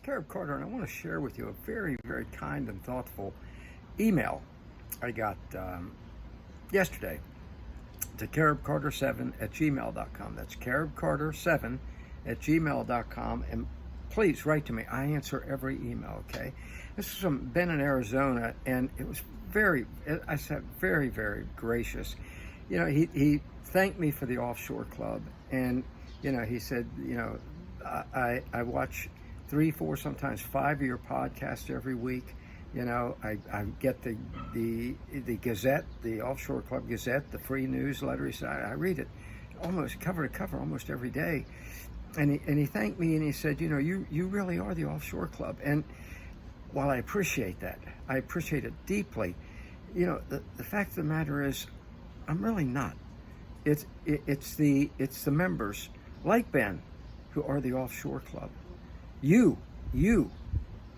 Caleb Carter, and I want to share with you a very, very kind and thoughtful email I got yesterday to CalebCarter7@gmail.com. That's CalebCarter7@gmail.com. And please write to me. I answer every email, okay? This is from Ben in Arizona, and it was very gracious. You know, he thanked me for the offshore club, and, you know, he said, you know, I watch 3, 4, sometimes 5 of your podcasts every week. You know, I get the Gazette, the Offshore Club Gazette, the free newsletter. He said, I read it almost cover to cover almost every day. And he thanked me, and he said, you know, you really are the Offshore Club. And while I appreciate that, I appreciate it deeply, you know, the fact of the matter is, I'm really not. It's the members like Ben who are the Offshore Club. You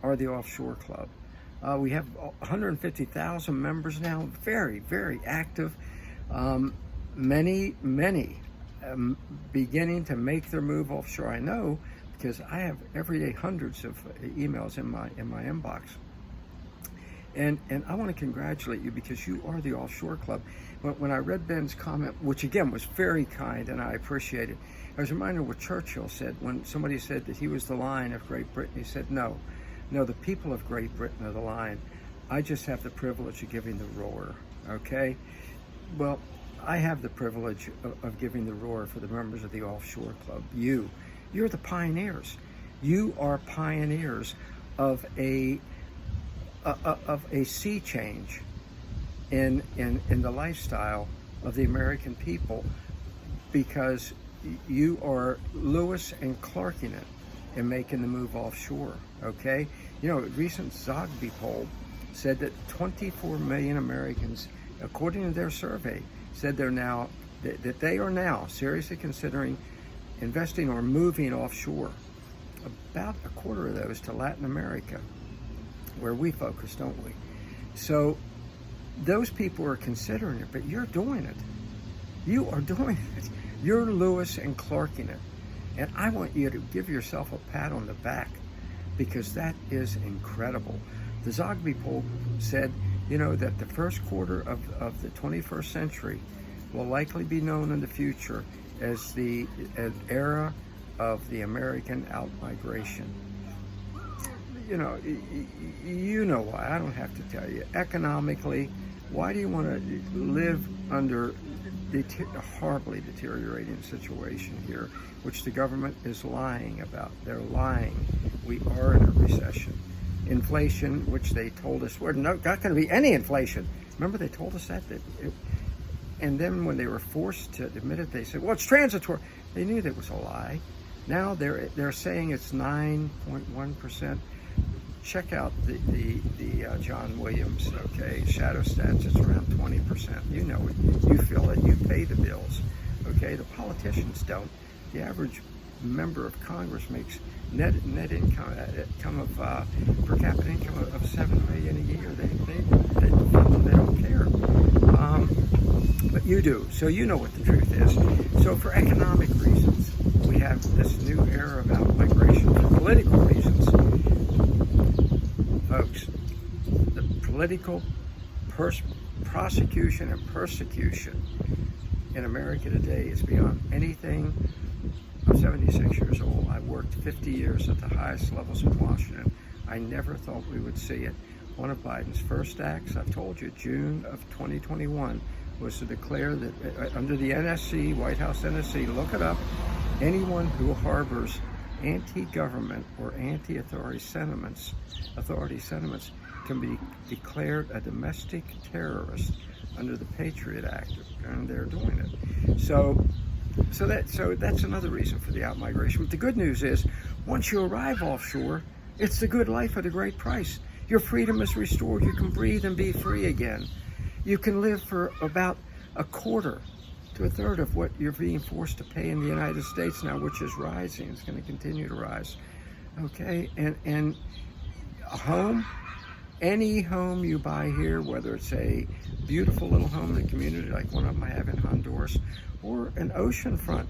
are the Offshore Club. We have 150,000 members now, very, very active. Many beginning to make their move offshore. I know, because I have every day hundreds of emails in my inbox. And I want to congratulate you, because you are the Offshore Club. When I read Ben's comment, which again was very kind and I appreciate it, I was reminded of what Churchill said when somebody said that he was the Lion of Great Britain. He said, no, the people of Great Britain are the Lion. I just have the privilege of giving the roar, okay? Well, I have the privilege of giving the roar for the members of the Offshore Club. You're the pioneers. You are pioneers of a sea change in the lifestyle of the American people, because you are Lewis and Clarking it in making the move offshore, okay? You know, a recent Zogby poll said that 24 million Americans, according to their survey, said that they are now seriously considering investing or moving offshore. About a quarter of those to Latin America, where we focus, don't we? So those people are considering it, but you're doing it. You are doing it. You're Lewis and Clarking it. And I want you to give yourself a pat on the back, because that is incredible. The Zogby poll said, you know, that the first quarter of the 21st century will likely be known in the future as the era of the American outmigration. You know why. I don't have to tell you. Economically, why do you want to live under a horribly deteriorating situation here, which the government is lying about? They're lying. We are in a recession. Inflation, which they told us we're not going to be any inflation. Remember, they told us that. And then when they were forced to admit it, they said, well, it's transitory. They knew that was a lie. Now they're saying it's 9.1%. Check out the John Williams, okay, shadow stats. It's around 20%. You know it. You feel it. You pay the bills, okay? The politicians don't. The average member of Congress makes net income of per capita income of $7 million a year. They don't care. But you do. So you know what the truth is. So for economic reasons, we have this new era of outmigration. For political reasons, folks, the political prosecution and persecution in America today is beyond anything. I'm 76 years old. I worked 50 years at the highest levels in Washington. I never thought we would see it. One of Biden's first acts, I've told you, June of 2021, was to declare that under the NSC, White House NSC, look it up, anyone who harbors anti-government or anti-authority sentiments can be declared a domestic terrorist under the Patriot Act, and they're doing it. So that's another reason for the outmigration. But the good news is, once you arrive offshore, it's the good life at a great price. Your freedom is restored. You can breathe and be free again. You can live for about a quarter to a third of what you're being forced to pay in the United States now, which is rising. It's going to continue to rise. Okay, and a home, Any home you buy here, whether it's a beautiful little home in the community like one of them I have in Honduras, or an oceanfront,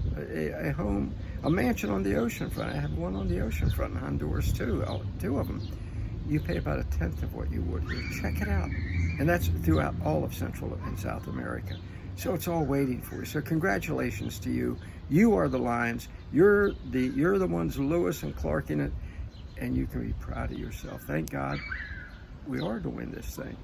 a home, a mansion on the oceanfront. I have one on the oceanfront in Honduras too, two of them. You pay about a tenth of what you would here. Check it out. And that's throughout all of Central and South America. So it's all waiting for you. So congratulations to you. You are the Lions. You're the ones Lewis and Clark in it, and you can be proud of yourself. Thank God we are to win this thing.